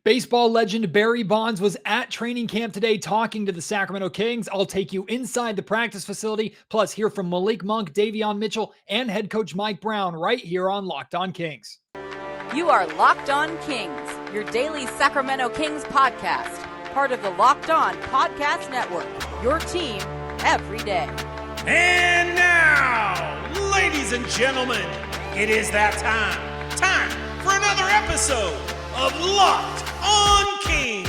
Baseball legend Barry Bonds was at training camp today talking to the Sacramento Kings. I'll take you inside the practice facility, plus hear from Malik Monk, Davion Mitchell, and head coach Mike Brown right here on Locked On Kings. You are Locked On Kings, your daily Sacramento Kings podcast, part of the Locked On Podcast Network, your team every day. And now, ladies and gentlemen, it is that time for another episode of Locked On Kings.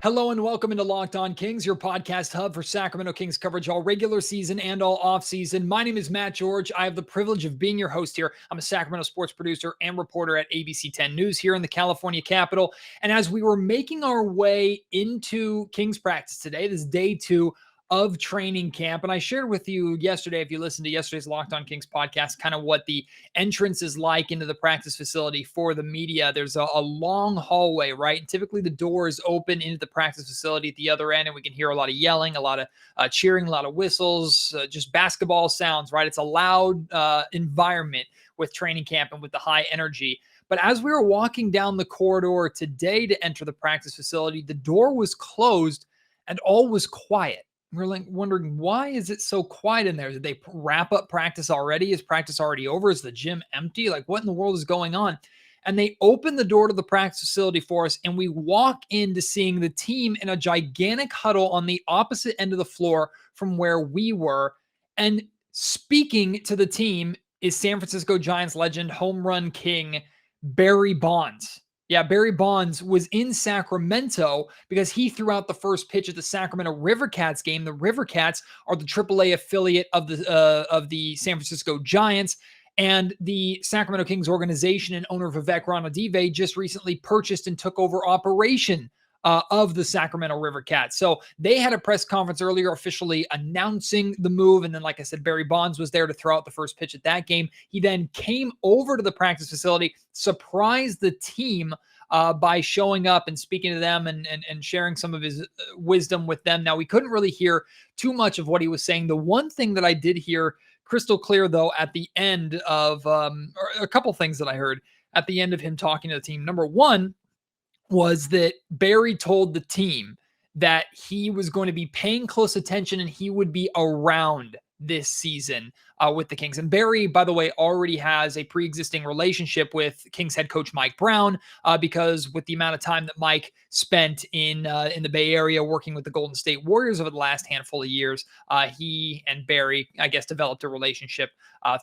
Hello and welcome into Locked On Kings, your podcast hub for Sacramento Kings coverage all regular season and all off season. My name is Matt George. I have the privilege of being your host here. I'm a Sacramento sports producer and reporter at ABC 10 News here in the California capital. And as we were making our way into Kings practice today, this is day 2 of training camp. And I shared with you yesterday, if you listened to yesterday's Locked On Kings podcast, kind of what the entrance is like into the practice facility for the media. There's a long hallway, right? And typically the door is open into the practice facility at the other end, and we can hear a lot of yelling, a lot of cheering, a lot of whistles, just basketball sounds, right? It's a loud environment with training camp and with the high energy. But as we were walking down the corridor today to enter the practice facility, the door was closed and all was quiet. We're like wondering, why is it so quiet in there? Did they wrap up practice already? Is practice already over? Is the gym empty? Like, what in the world is going on? And they open the door to the practice facility for us, and we walk into seeing the team in a gigantic huddle on the opposite end of the floor from where we were. And speaking to the team is San Francisco Giants legend, home run king, Barry Bonds. Yeah, Barry Bonds was in Sacramento because he threw out the first pitch at the Sacramento Rivercats game. The Rivercats are the AAA affiliate of the San Francisco Giants, and the Sacramento Kings organization and owner Vivek Ranadive just recently purchased and took over operation of the Sacramento Rivercats. So they had a press conference earlier officially announcing the move. And then, like I said, Barry Bonds was there to throw out the first pitch at that game. He then came over to the practice facility, surprised the team by showing up and speaking to them and sharing some of his wisdom with them. Now, we couldn't really hear too much of what he was saying. The one thing that I did hear crystal clear, though, at the end of or a couple things that I heard at the end of him talking to the team. Number one, was that Barry told the team that he was going to be paying close attention and he would be around this season with the Kings. And Barry, by the way, already has a pre-existing relationship with Kings head coach Mike Brown because with the amount of time that Mike spent in the Bay Area working with the Golden State Warriors over the last handful of years, he and Barry, I guess, developed a relationship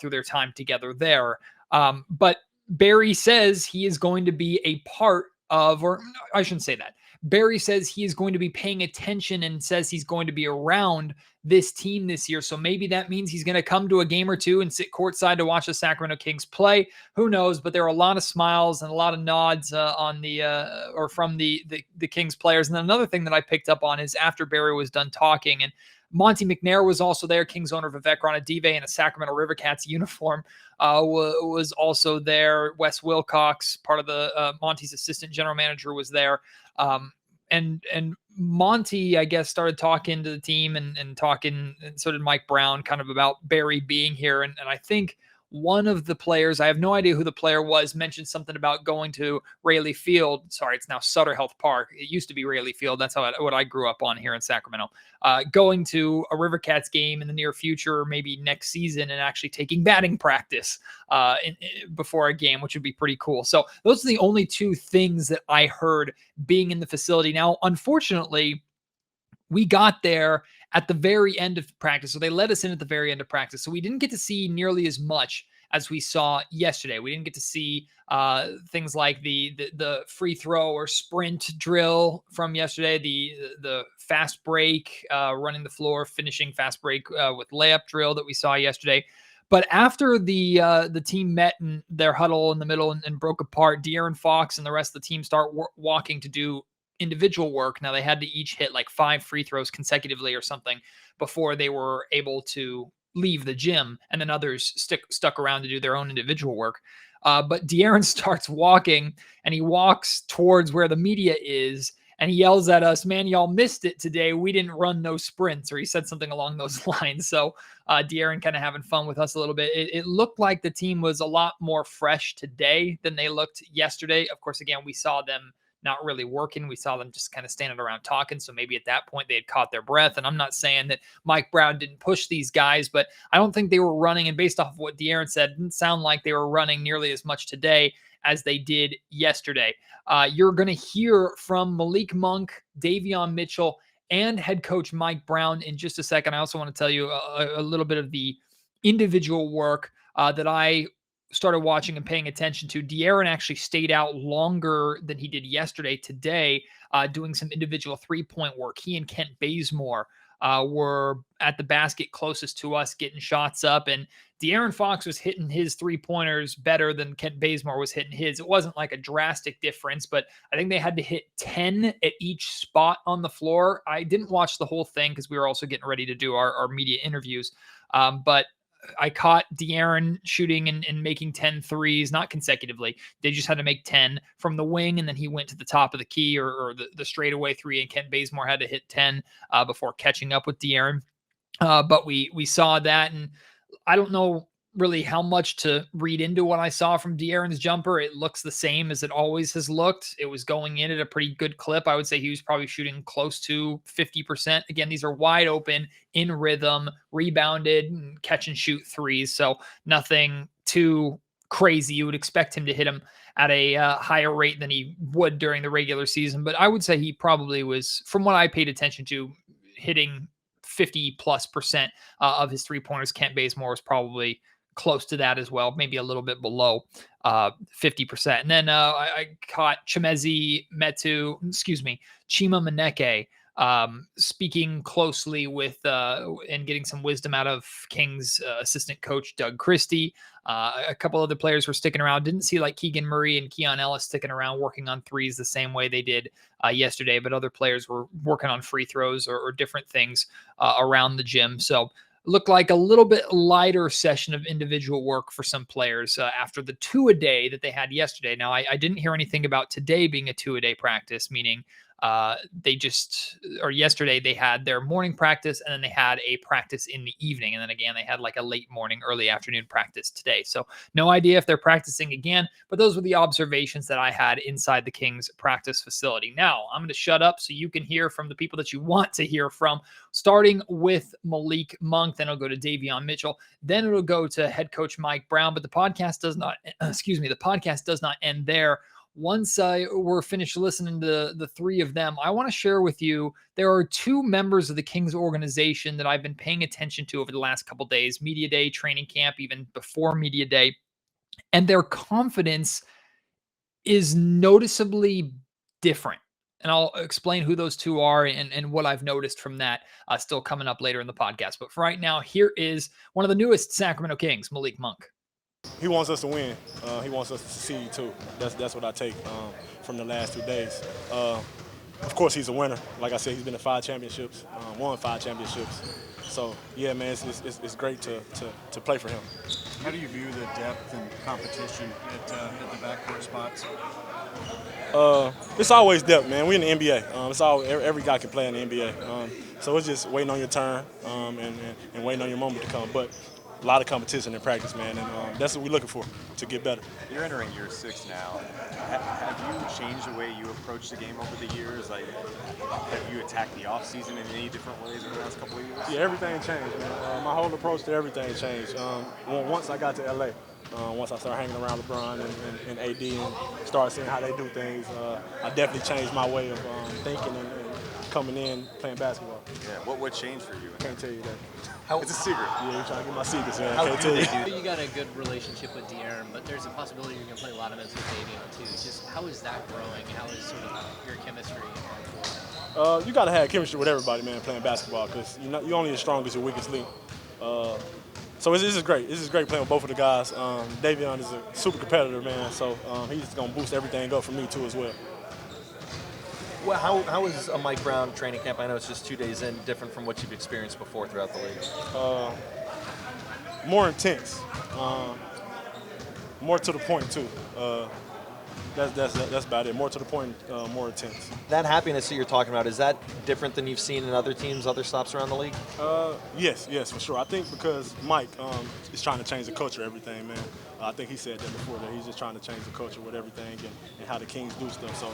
through their time together there. But Barry says he is going to be a part of, or I shouldn't say that. Barry says he is going to be paying attention and says he's going to be around this team this year. So maybe that means he's going to come to a game or two and sit courtside to watch the Sacramento Kings play. Who knows? But there are a lot of smiles and a lot of nods on the or from the Kings players. And then another thing that I picked up on is after Barry was done talking, and Monty McNair was also there. Kings owner Vivek Ranadive in a Sacramento Rivercats uniform was also there. Wes Wilcox, part of the Monty's assistant general manager, was there. And Monty, I guess, started talking to the team and talking, and so did Mike Brown, kind of about Barry being here. And I think one of the players, I have no idea who the player was, mentioned something about going to Rayleigh Field. Sorry, it's now Sutter Health Park. It used to be Rayleigh Field. That's what I grew up on here in Sacramento. Going to a Rivercats game in the near future, maybe next season, and actually taking batting practice before a game, which would be pretty cool. So those are the only two things that I heard being in the facility. Now, unfortunately, we got there at the very end of practice. So they let us in at the very end of practice. So we didn't get to see nearly as much as we saw yesterday. We didn't get to see things like the free throw or sprint drill from yesterday, the fast break, running the floor, finishing fast break with layup drill that we saw yesterday. But after the team met in their huddle in the middle and broke apart, De'Aaron Fox and the rest of the team start walking to do individual work. Now they had to each hit like 5 free throws consecutively or something before they were able to leave the gym, and then others stuck around to do their own individual work. But De'Aaron starts walking, and he walks towards where the media is, and he yells at us, "Man, y'all missed it today. We didn't run no sprints," or he said something along those lines. So De'Aaron kind of having fun with us a little bit. It looked like the team was a lot more fresh today than they looked yesterday. Of course, again, we saw them not really working. We saw them just kind of standing around talking. So maybe at that point they had caught their breath. And I'm not saying that Mike Brown didn't push these guys, but I don't think they were running. And based off of what De'Aaron said, it didn't sound like they were running nearly as much today as they did yesterday. You're going to hear from Malik Monk, Davion Mitchell, and head coach Mike Brown in just a second. I also want to tell you a little bit of the individual work that I started watching and paying attention to. De'Aaron actually stayed out longer than he did yesterday today, doing some individual three-point work. He and Kent Bazemore were at the basket closest to us, getting shots up, and De'Aaron Fox was hitting his three-pointers better than Kent Bazemore was hitting his. It wasn't like a drastic difference, but I think they had to hit 10 at each spot on the floor. I didn't watch the whole thing because we were also getting ready to do our media interviews, but I caught De'Aaron shooting and making 10 threes, not consecutively. They just had to make 10 from the wing, and then he went to the top of the key or the straightaway three, and Kent Bazemore had to hit 10 before catching up with De'Aaron. But we saw that, and I don't know really how much to read into what I saw from De'Aaron's jumper. It looks the same as it always has looked. It was going in at a pretty good clip. I would say he was probably shooting close to 50%. Again, these are wide open, in rhythm, rebounded, and catch and shoot threes. So nothing too crazy. You would expect him to hit them at a higher rate than he would during the regular season. But I would say he probably was, from what I paid attention to, hitting 50+% of his three-pointers. Kent Bazemore was probably close to that as well, maybe a little bit below 50%. And then I caught Chima Maneke speaking closely with and getting some wisdom out of Kings assistant coach Doug Christie. A couple other players were sticking around. Didn't see like Keegan Murray and Keon Ellis sticking around working on threes the same way they did yesterday, but other players were working on free throws or different things around the gym. So looked like a little bit lighter session of individual work for some players after the 2-a-day that they had yesterday. Now, I didn't hear anything about today being a 2-a-day practice, meaning yesterday they had their morning practice and then they had a practice in the evening. And then again, they had like a late morning, early afternoon practice today. So no idea if they're practicing again, but those were the observations that I had inside the Kings practice facility. Now I'm going to shut up so you can hear from the people that you want to hear from, starting with Malik Monk. Then it'll go to Davion Mitchell. Then it'll go to head coach Mike Brown, but the podcast does not end there. Once we're finished listening to the three of them, I want to share with you, there are two members of the Kings organization that I've been paying attention to over the last couple of days, media day, training camp, even before media day, and their confidence is noticeably different. And I'll explain who those two are and what I've noticed from that still coming up later in the podcast. But for right now, here is one of the newest Sacramento Kings, Malik Monk. He wants us to win. He wants us to succeed too. That's what I take from the last 2 days. Of course, he's a winner. Like I said, he's been to 5 championships, won 5 championships. So yeah, man, it's great to play for him. How do you view the depth and competition at the backcourt spots? It's always depth, man. We're in the NBA. It's all every guy can play in the NBA. So it's just waiting on your turn and waiting on your moment to come. But a lot of competition in practice, man, and that's what we're looking for to get better. You're entering year 6 now. Have you changed the way you approach the game over the years? Like, have you attacked the offseason in any different ways in the last couple of years? Yeah, everything changed, man. My whole approach to everything changed. Once I got to LA, once I started hanging around LeBron and AD and started seeing how they do things, I definitely changed my way of thinking and coming in, playing basketball. Yeah, what changed for you? I can't tell you that. It's a secret. Yeah, you're trying to get my secrets, man. How I can't tell you. You got a good relationship with De'Aaron, but there's a possibility you're going to play a lot of minutes with Davion too. Just how is that growing? How is sort of your chemistry? You got to have chemistry with everybody, man, playing basketball, because you're only as strong as your weakest link. So this is great. This is great playing with both of the guys. Davion is a super competitor, man, so he's going to boost everything up for me too as well. Well, how is a Mike Brown training camp? I know it's just 2 days in, different from what you've experienced before throughout the league. More intense, more to the point too. that's about it. More to the point, more intense. That happiness that you're talking about, is that different than you've seen in other teams, other stops around the league? Yes, for sure. I think because Mike is trying to change the culture, everything, man. I think he said that before, that he's just trying to change the culture with everything and how the Kings do stuff. So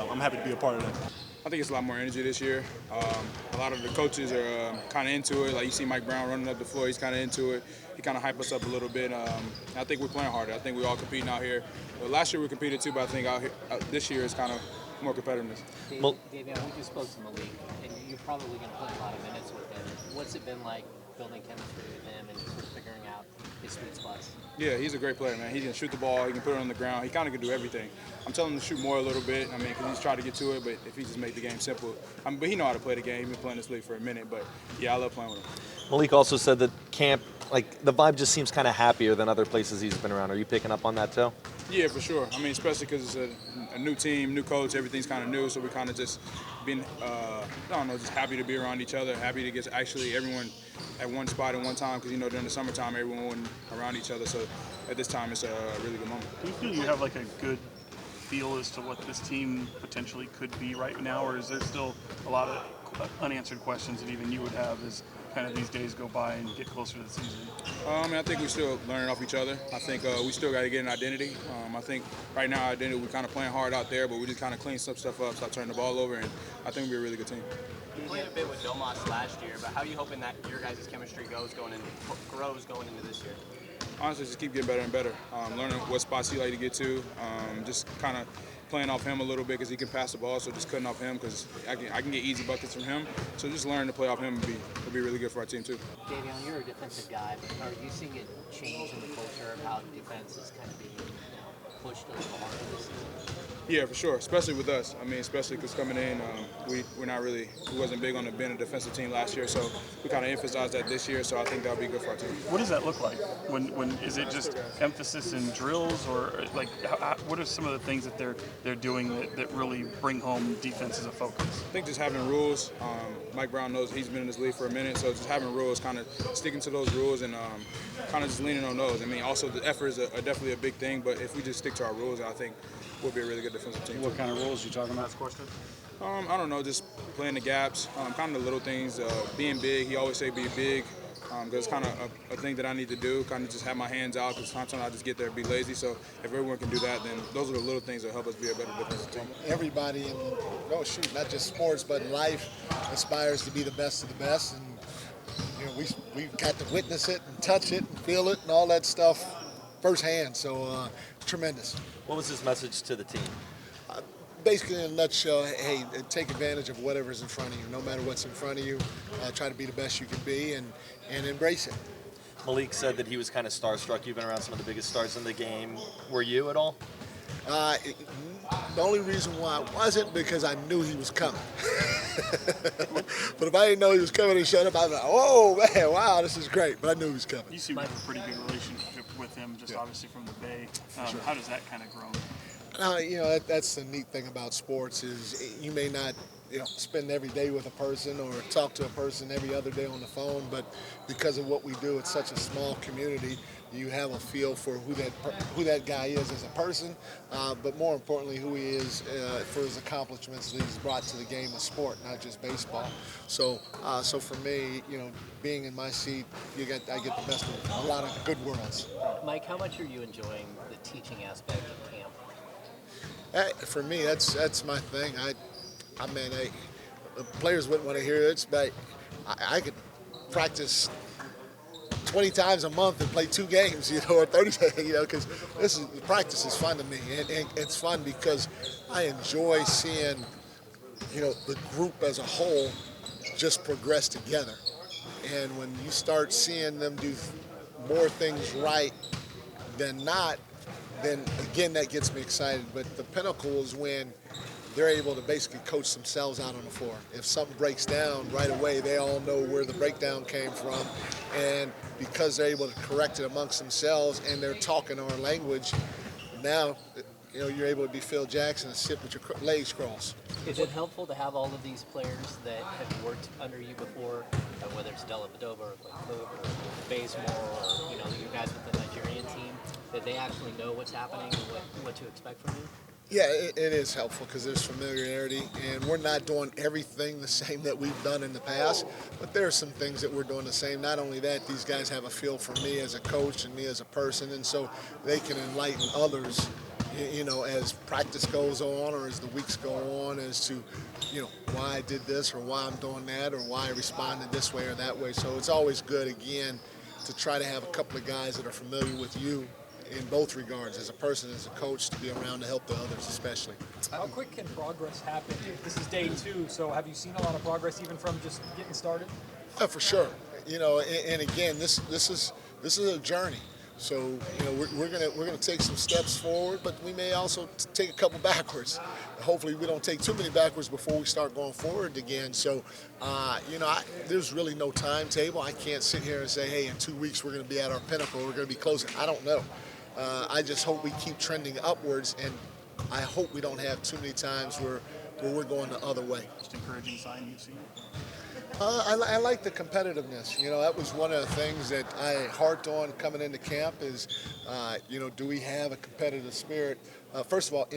I'm happy to be a part of that. I think it's a lot more energy this year. A lot of the coaches are kind of into it. Like you see Mike Brown running up the floor, he's kind of into it. He kind of hype us up a little bit. I think we're playing harder. I think we're all competing out here. Well, last year we competed too, but I think out here, this year is kind of more competitiveness. Davion, we just spoke to Malik, and you're probably going to play a lot of minutes with him. What's it been like building chemistry with him and sort of figuring out his sweet spots? Yeah, he's a great player, man. He can shoot the ball, he can put it on the ground. He kind of can do everything. I'm telling him to shoot more a little bit, because he's trying to get to it, but if he just make the game simple. But he know how to play the game. He's been playing this league for a minute, but yeah, I love playing with him. Malik also said that camp, like the vibe just seems kind of happier than other places he's been around. Are you picking up on that too? Yeah, for sure. Especially because it's a new team, new coach, everything's kind of new, so we kind of just been, just happy to be around each other, happy to get actually everyone at one spot at one time, because during the summertime everyone wasn't around each other, so at this time it's a really good moment. Do you feel you have like a good feel as to what this team potentially could be right now, or is there still a lot of unanswered questions that even you would have as kind of these days go by and get closer to the season? I think we're still learning off each other. I think we still got to get an identity. I think right now our identity, we're kind of playing hard out there, but we just kind of clean some stuff up, stop turning the ball over, and I think we're a really good team. You played a bit with Domas last year, but how are you hoping that your guys' chemistry grows going into this year? Honestly, just keep getting better and better. Learning what spots he like to get to, just kind of playing off him a little bit because he can pass the ball, so just cutting off him because I can get easy buckets from him. So just learning to play off him will be really good for our team too. Davion, you're a defensive guy, but are you seeing a change in the culture of how defense is kind of being pushed a little harder this season? Yeah, for sure, especially with us. Especially because coming in, we wasn't big on being a defensive team last year, so we kind of emphasized that this year, so I think that'll be good for our team. What does that look like? When is it just emphasis in drills, or like what are some of the things that they're doing that really bring home defense as a focus? I think just having rules. Mike Brown knows he's been in this league for a minute, so just having rules, kind of sticking to those rules and kind of just leaning on those. Also the efforts are definitely a big thing, but if we just stick to our rules, I think we'll be a really good defensive team. What kind of rules are you talking about? I don't know, just playing the gaps, kind of the little things, being big. He always say be big, because it's kind of a thing that I need to do, kind of just have my hands out, because sometimes I just get there and be lazy. So if everyone can do that, then those are the little things that help us be a better defensive team. Everybody not just sports, but in life aspires to be the best of the best. And we've got to witness it and touch it and feel it and all that stuff firsthand. So tremendous. What was his message to the team? Basically, in a nutshell, hey, take advantage of whatever's in front of you. No matter what's in front of you, try to be the best you can be and embrace it. Malik said that he was kind of starstruck. You've been around some of the biggest stars in the game. Were you at all? The only reason why I wasn't because I knew he was coming. But if I didn't know he was coming and showed up, I was like, oh, man, wow, this is great. But I knew he was coming. You seem to have a pretty good relationship with him, just obviously from the Bay. Sure. How does that kind of grow? That's the neat thing about sports is you may not spend every day with a person or talk to a person every other day on the phone, but because of what we do, it's such a small community, you have a feel for who that guy is as a person, but more importantly, who he is for his accomplishments that he's brought to the game of sport, not just baseball. So for me, being in my seat, I get the best of a lot of good worlds. Mike, how much are you enjoying the teaching aspect of camp? For me, that's my thing. The players wouldn't want to hear it, but I could practice 20 times a month and play 2 games, or 30, because practice is fun to me, and it's fun because I enjoy seeing, the group as a whole just progress together, and when you start seeing them do more things right than not, then again that gets me excited. But the pinnacle is when they're able to basically coach themselves out on the floor. If something breaks down right away, they all know where the breakdown came from, and because they're able to correct it amongst themselves and they're talking our language, now you're able to be Phil Jackson and sit with your legs crossed. Is it helpful to have all of these players that have worked under you before, whether it's Della Vadova or Cook or Bazemore or you guys with the Nigerian team, that they actually know what's happening and what to expect from you? Yeah, it is helpful because there's familiarity, and we're not doing everything the same that we've done in the past, but there are some things that we're doing the same. Not only that, these guys have a feel for me as a coach and me as a person, and so they can enlighten others, as practice goes on or as the weeks go on as to, why I did this or why I'm doing that or why I responded this way or that way. So it's always good, again, to try to have a couple of guys that are familiar with you in both regards, as a person, as a coach, to be around to help the others especially. How quick can progress happen? This is day 2, so have you seen a lot of progress even from just getting started? For sure. And again, this is a journey. So we're gonna take some steps forward, but we may also take a couple backwards. Hopefully, we don't take too many backwards before we start going forward again. So, there's really no timetable. I can't sit here and say, hey, in 2 weeks we're going to be at our pinnacle. We're going to be closing. I don't know. I just hope we keep trending upwards, and I hope we don't have too many times where we're going the other way. Most encouraging sign you've seen? I like the competitiveness. That was one of the things that I harped on coming into camp is, do we have a competitive spirit? First of all,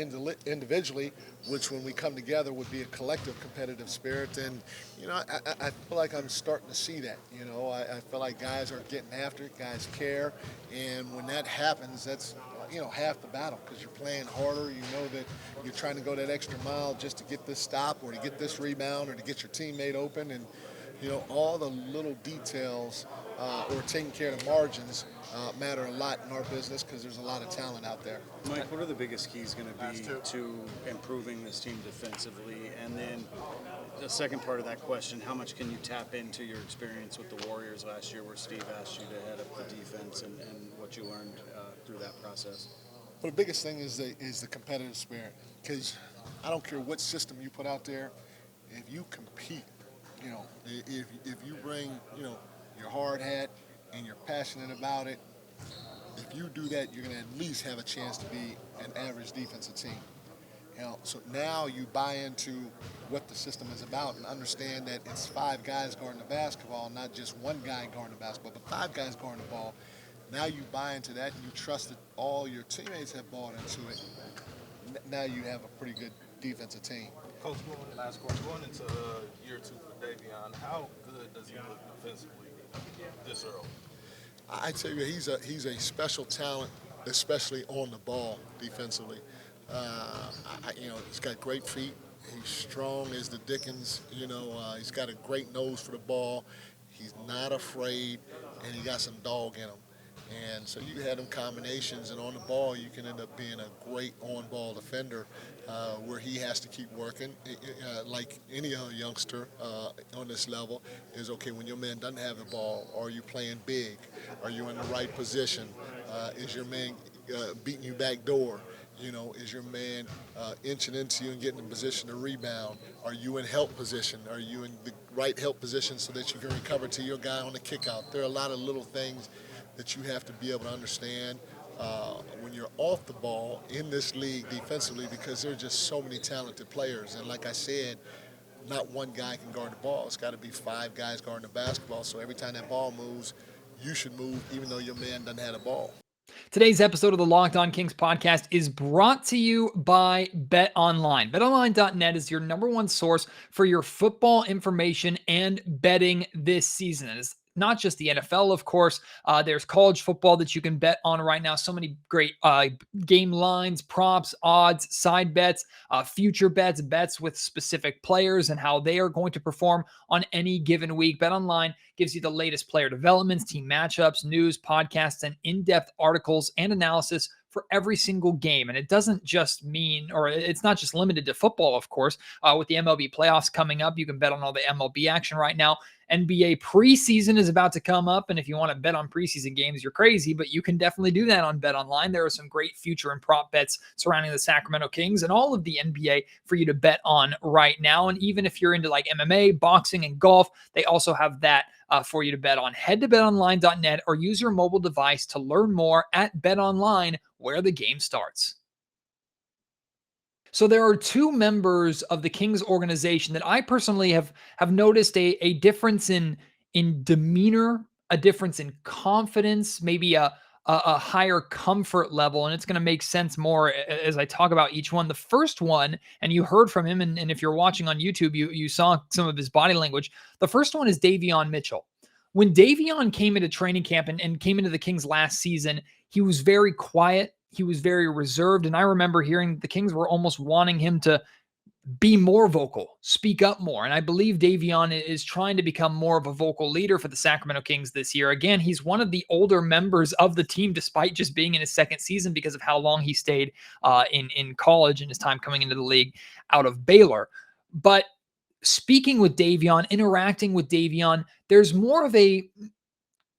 individually, which when we come together would be a collective competitive spirit. And, I feel like I'm starting to see that. I feel like guys are getting after it, guys care. And when that happens, that's, half the battle because you're playing harder. You know that you're trying to go that extra mile just to get this stop or to get this rebound or to get your teammate open. And, all the little details or taking care of the margins matter a lot in our business because there's a lot of talent out there. Mike, what are the biggest keys going to be to improving this team defensively? And then the second part of that question, how much can you tap into your experience with the Warriors last year where Steve asked you to head up the defense and what you learned through that process? Well, the biggest thing is the competitive spirit because I don't care what system you put out there, if you compete, if you bring, your hard hat and you're passionate about it, if you do that, you're going to at least have a chance to be an average defensive team. So now you buy into what the system is about and understand that it's 5 guys guarding the basketball, not just one guy guarding the basketball, but 5 guys guarding the ball. Now you buy into that and you trust that all your teammates have bought into it. Now you have a pretty good defensive team. Coach, going into year 2 for Davion, how good does he look defensively this early? I tell you, he's a special talent, especially on the ball defensively. He's got great feet. He's strong as the Dickens. He's got a great nose for the ball. He's not afraid, and he got some dog in him. And so you had them combinations, and on the ball, you can end up being a great on-ball defender where he has to keep working. Like any other youngster on this level is, okay, when your man doesn't have the ball, are you playing big? Are you in the right position? Is your man beating you back door? Is your man inching into you and getting in position to rebound? Are you in help position? Are you in the right help position so that you can recover to your guy on the kick out? There are a lot of little things that you have to be able to understand when you're off the ball in this league defensively because there are just so many talented players. And like I said, not one guy can guard the ball. It's got to be 5 guys guarding the basketball. So every time that ball moves, you should move even though your man doesn't have the ball. Today's episode of the Locked On Kings podcast is brought to you by BetOnline. BetOnline.net is your #1 source for your football information and betting this season. And it's not just the NFL, of course. There's college football that you can bet on right now. So many great game lines, props, odds, side bets, future bets with specific players and how they are going to perform on any given week. BetOnline gives you the latest player developments, team matchups, news, podcasts, and in-depth articles and analysis for every single game. And it doesn't just mean, or it's not just limited to football, of course. With the MLB playoffs coming up, you can bet on all the MLB action right now. NBA preseason is about to come up, and if you want to bet on preseason games, you're crazy, but you can definitely do that on BetOnline. There are some great future and prop bets surrounding the Sacramento Kings and all of the NBA for you to bet on right now. And even if you're into like MMA, boxing, and golf, they also have that for you to bet on. Head to betonline.net or use your mobile device to learn more at BetOnline, where the game starts. So there are 2 members of the Kings organization that I personally have noticed a difference in demeanor, a difference in confidence, maybe a a higher comfort level, and it's going to make sense more as I talk about each one. The first one, and you heard from him, and if you're watching on YouTube, you saw some of his body language. The first one is Davion Mitchell. When Davion came into training camp and came into the Kings last season, he was very quiet. He was very reserved. And I remember hearing the Kings were almost wanting him to be more vocal, speak up more. And I believe Davion is trying to become more of a vocal leader for the Sacramento Kings this year. Again, he's one of the older members of the team, despite just being in his second season because of how long he stayed in college and his time coming into the league out of Baylor. But speaking with Davion, interacting with Davion, there's more of a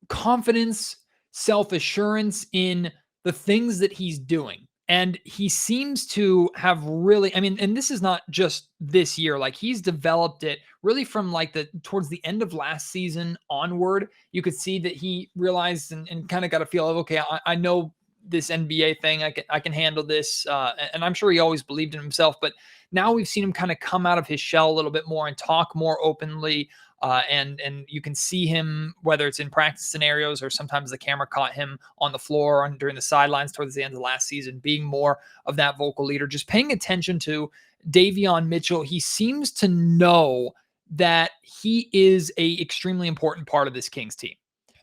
confidence, self-assurance in the things that he's doing. And he seems to have really, I mean, and this is not just this year, like he's developed it really from like towards the end of last season onward. You could see that he realized and kind of got a feel of, okay, I know this NBA thing. I can handle this. And I'm sure he always believed in himself, but now we've seen him kind of come out of his shell a little bit more and talk more openly. And you can see him, whether it's in practice scenarios or sometimes the camera caught him on the floor and during the sidelines towards the end of last season, being more of that vocal leader, just paying attention to Davion Mitchell. He seems to know that he is a extremely important part of this Kings team.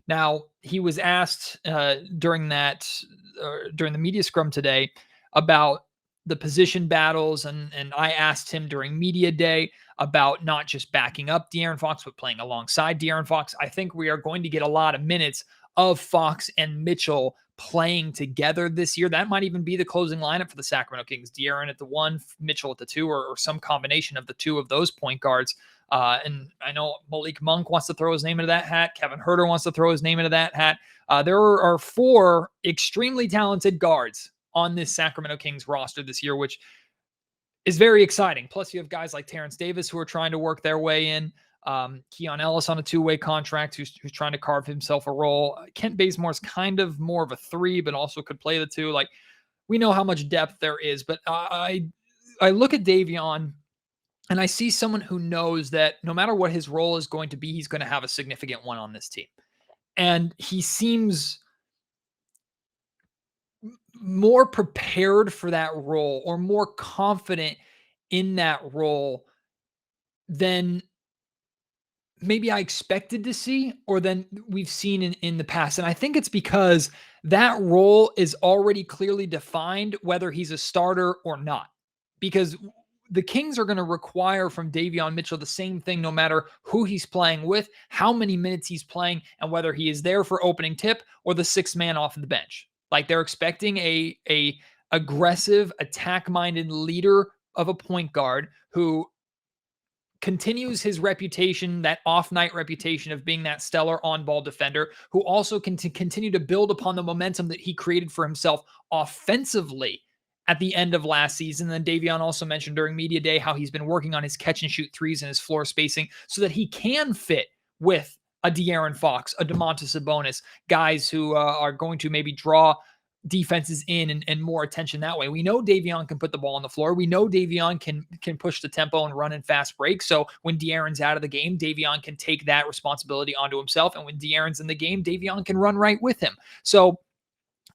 Now, he was asked during the media scrum today about the position battles, and I asked him during media day about not just backing up De'Aaron Fox, but playing alongside De'Aaron Fox. I think we are going to get a lot of minutes of Fox and Mitchell playing together this year. That might even be the closing lineup for the Sacramento Kings. De'Aaron at the 1, Mitchell at the 2, or some combination of the two of those point guards. And I know Malik Monk wants to throw his name into that hat. Kevin Huerter wants to throw his name into that hat. There are 4 extremely talented guards on this Sacramento Kings roster this year, which is very exciting. Plus, you have guys like Terrence Davis who are trying to work their way in. Keon Ellis on a 2-way contract who's trying to carve himself a role. Kent Bazemore's kind of more of a 3, but also could play the 2. Like, we know how much depth there is, but I look at Davion and I see someone who knows that no matter what his role is going to be, he's going to have a significant one on this team. And he seems more prepared for that role or more confident in that role than maybe I expected to see or than we've seen in the past. And I think it's because that role is already clearly defined, whether he's a starter or not. Because the Kings are going to require from Davion Mitchell the same thing, no matter who he's playing with, how many minutes he's playing, and whether he is there for opening tip or the 6th man off the bench. Like, they're expecting a aggressive, attack-minded leader of a point guard who continues his reputation, that off-night reputation of being that stellar on-ball defender, who also can continue to build upon the momentum that he created for himself offensively at the end of last season. Then Davion also mentioned during media day how he's been working on his catch-and-shoot threes and his floor spacing so that he can fit with a De'Aaron Fox, a Domantas Sabonis, guys who are going to maybe draw defenses in and more attention that way. We know Davion can put the ball on the floor. We know Davion can push the tempo and run in fast breaks. So when De'Aaron's out of the game, Davion can take that responsibility onto himself. And when De'Aaron's in the game, Davion can run right with him. So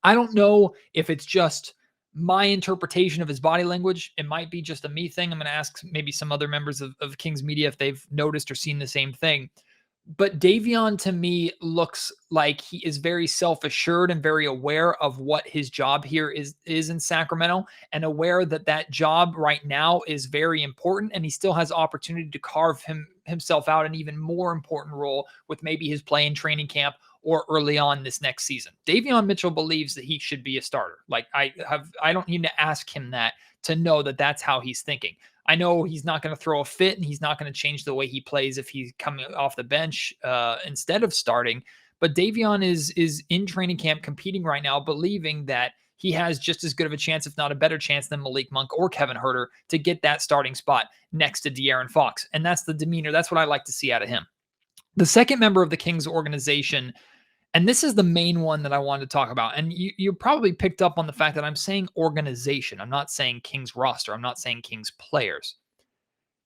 I don't know if it's just my interpretation of his body language. It might be just a me thing. I'm going to ask maybe some other members of Kings media if they've noticed or seen the same thing. But Davion, to me, looks like he is very self-assured and very aware of what his job here is in Sacramento, and aware that that job right now is very important, and he still has opportunity to carve himself out an even more important role with maybe his play in training camp or early on this next season. Davion Mitchell believes that he should be a starter. Like, I don't need to ask him that to know that that's how he's thinking. I know he's not going to throw a fit and he's not going to change the way he plays if he's coming off the bench instead of starting. But Davion is in training camp competing right now, believing that he has just as good of a chance, if not a better chance, than Malik Monk or Kevin Huerter to get that starting spot next to De'Aaron Fox. And that's the demeanor. That's what I like to see out of him. The second member of the Kings organization, and this is the main one that I wanted to talk about. And you probably picked up on the fact that I'm saying organization. I'm not saying Kings roster. I'm not saying Kings players.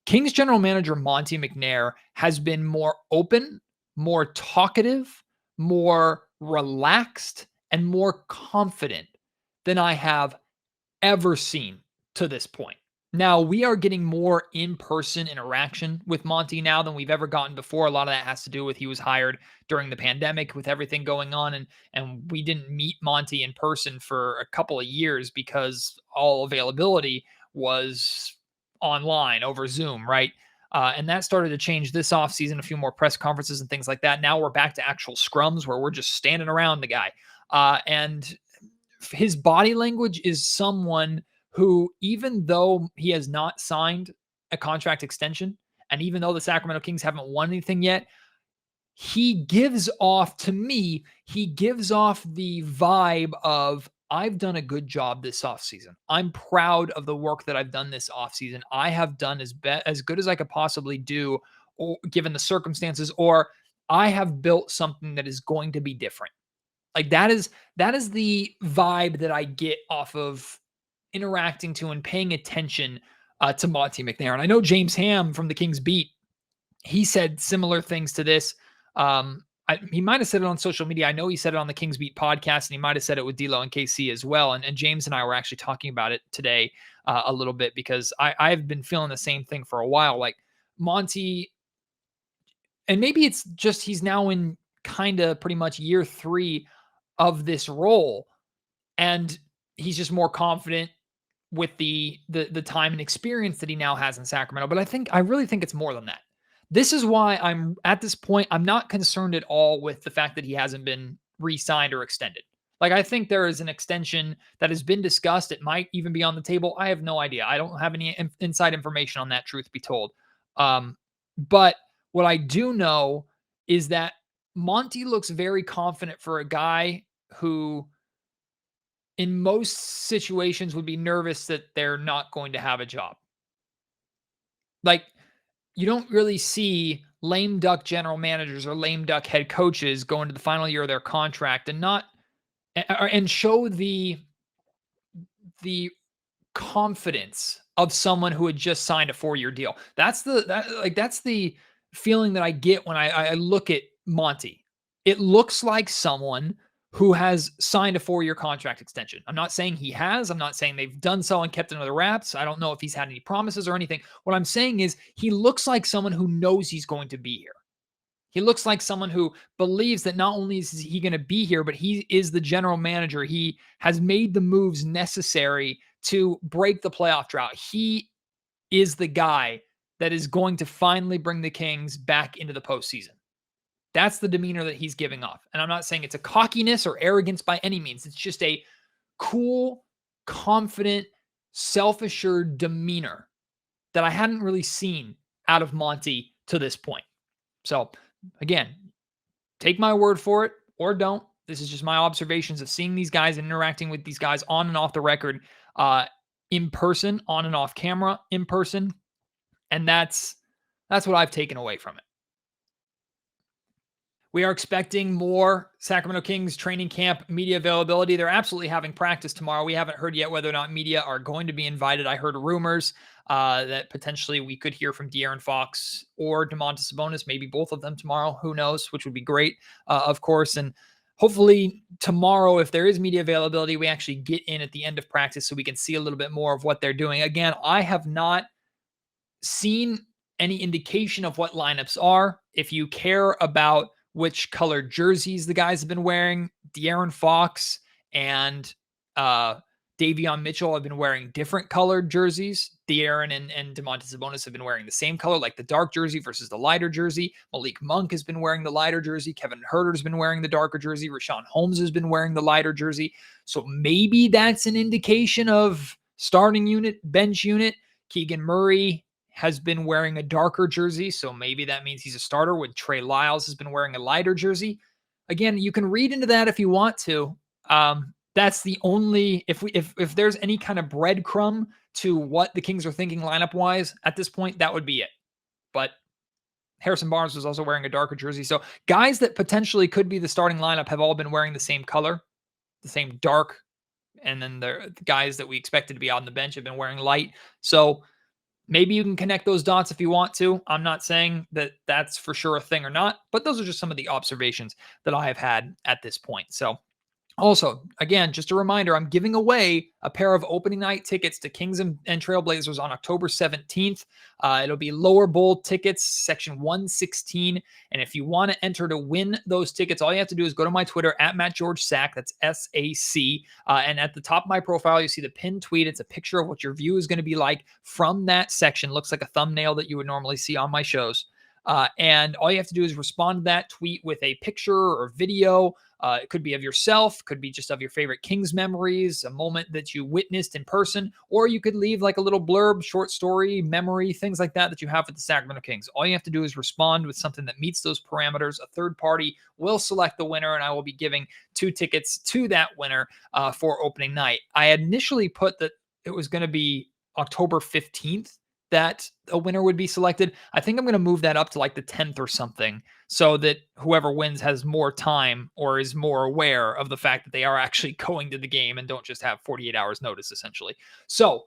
Kings general manager Monte McNair has been more open, more talkative, more relaxed, and more confident than I have ever seen to this point. Now, we are getting more in-person interaction with Monty now than we've ever gotten before. A lot of that has to do with he was hired during the pandemic with everything going on, and we didn't meet Monty in person for a couple of years because all availability was online over Zoom, right? And that started to change this offseason, a few more press conferences and things like that. Now we're back to actual scrums where we're just standing around the guy. And his body language is someone who, even though he has not signed a contract extension, and even though the Sacramento Kings haven't won anything yet, he gives off, to me, he gives off the vibe of, I've done a good job this offseason. I'm proud of the work that I've done this offseason. I have done as good as I could possibly do, or given the circumstances, or I have built something that is going to be different. Like that is the vibe that I get off of interacting to and paying attention to Monty McNair. I know James Ham from the Kings Beat, he said similar things to this. He might have said it on social media. I know he said it on the Kings Beat podcast, and he might have said it with D'Lo and KC as well. And James and I were actually talking about it today a little bit, because I've been feeling the same thing for a while. Like Monty, and maybe it's just he's now in kind of pretty much year 3 of this role, and he's just more confident with the time and experience that he now has in Sacramento. But I really think it's more than that. This is why I'm at this point, I'm not concerned at all with the fact that he hasn't been re-signed or extended. Like, I think there is an extension that has been discussed. It might even be on the table. I have no idea. I don't have any inside information on that, truth be told. But what I do know is that Monty looks very confident for a guy who in most situations would be nervous that they're not going to have a job. Like, you don't really see lame duck general managers or lame duck head coaches go into the final year of their contract and show the confidence of someone who had just signed a 4-year deal. That's the feeling that I get when I look at Monty. It looks like someone who has signed a 4-year contract extension. I'm not saying he has. I'm not saying they've done so and kept it under the wraps. I don't know if he's had any promises or anything. What I'm saying is he looks like someone who knows he's going to be here. He looks like someone who believes that not only is he going to be here, but he is the general manager. He has made the moves necessary to break the playoff drought. He is the guy that is going to finally bring the Kings back into the postseason. That's the demeanor that he's giving off. And I'm not saying it's a cockiness or arrogance by any means. It's just a cool, confident, self-assured demeanor that I hadn't really seen out of Monty to this point. So again, take my word for it or don't. This is just my observations of seeing these guys and interacting with these guys on and off the record, in person, on and off camera, in person. And that's what I've taken away from it. We are expecting more Sacramento Kings training camp media availability. They're absolutely having practice tomorrow. We haven't heard yet whether or not media are going to be invited. I heard rumors that potentially we could hear from De'Aaron Fox or Domantas Sabonis, maybe both of them tomorrow. Who knows, which would be great, of course. And hopefully tomorrow, if there is media availability, we actually get in at the end of practice so we can see a little bit more of what they're doing. Again, I have not seen any indication of what lineups are. If you care about which colored jerseys the guys have been wearing, De'Aaron Fox and Davion Mitchell have been wearing different colored jerseys. De'Aaron and Domantas Sabonis have been wearing the same color, like the dark jersey versus the lighter jersey. Malik Monk has been wearing the lighter jersey. Kevin Huerter's been wearing the darker jersey. Rashawn Holmes has been wearing the lighter jersey. So maybe that's an indication of starting unit, bench unit. Keegan Murray has been wearing a darker jersey, so maybe that means he's a starter. When Trey Lyles has been wearing a lighter jersey. Again, you can read into that if you want to. That's the only, if there's any kind of breadcrumb to what the Kings are thinking lineup wise at this point, that would be it. But Harrison Barnes was also wearing a darker jersey. So guys that potentially could be the starting lineup have all been wearing the same color, the same dark. And then the guys that we expected to be on the bench have been wearing light. So maybe you can connect those dots if you want to. I'm not saying that that's for sure a thing or not, but those are just some of the observations that I have had at this point. So Also, again, just a reminder, I'm giving away a pair of opening night tickets to Kings and Trailblazers on October 17th. It'll be lower bowl tickets, section 116. And if you want to enter to win those tickets, all you have to do is go to my Twitter at MattGeorgeSac. That's SAC. And at the top of my profile, you see the pinned tweet. It's a picture of what your view is going to be like from that section. Looks like a thumbnail that you would normally see on my shows. And all you have to do is respond to that tweet with a picture or video. It could be of yourself, could be just of your favorite Kings memories, a moment that you witnessed in person, or you could leave like a little blurb, short story, memory, things like that you have with the Sacramento Kings. All you have to do is respond with something that meets those parameters. A third party will select the winner, and I will be giving 2 tickets to that winner for opening night. I initially put that it was going to be October 15th that a winner would be selected. I think I'm going to move that up to like the 10th or something, so that whoever wins has more time or is more aware of the fact that they are actually going to the game and don't just have 48 hours notice, essentially. So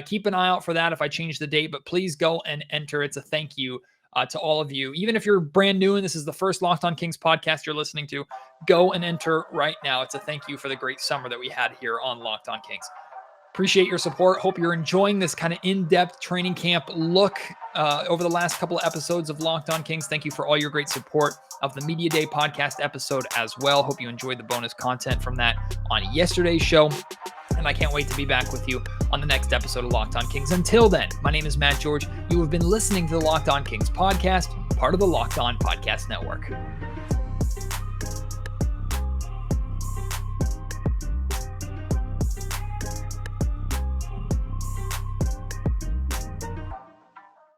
keep an eye out for that if I change the date, but please go and enter. It's a thank you to all of you. Even if you're brand new and this is the first Locked On Kings podcast you're listening to, go and enter right now. It's a thank you for the great summer that we had here on Locked On Kings. Appreciate your support. Hope you're enjoying this kind of in-depth training camp look over the last couple of episodes of Locked On Kings. Thank you for all your great support of the Media Day podcast episode as well. Hope you enjoyed the bonus content from that on yesterday's show. And I can't wait to be back with you on the next episode of Locked On Kings. Until then, my name is Matt George. You have been listening to the Locked On Kings podcast, part of the Locked On Podcast Network.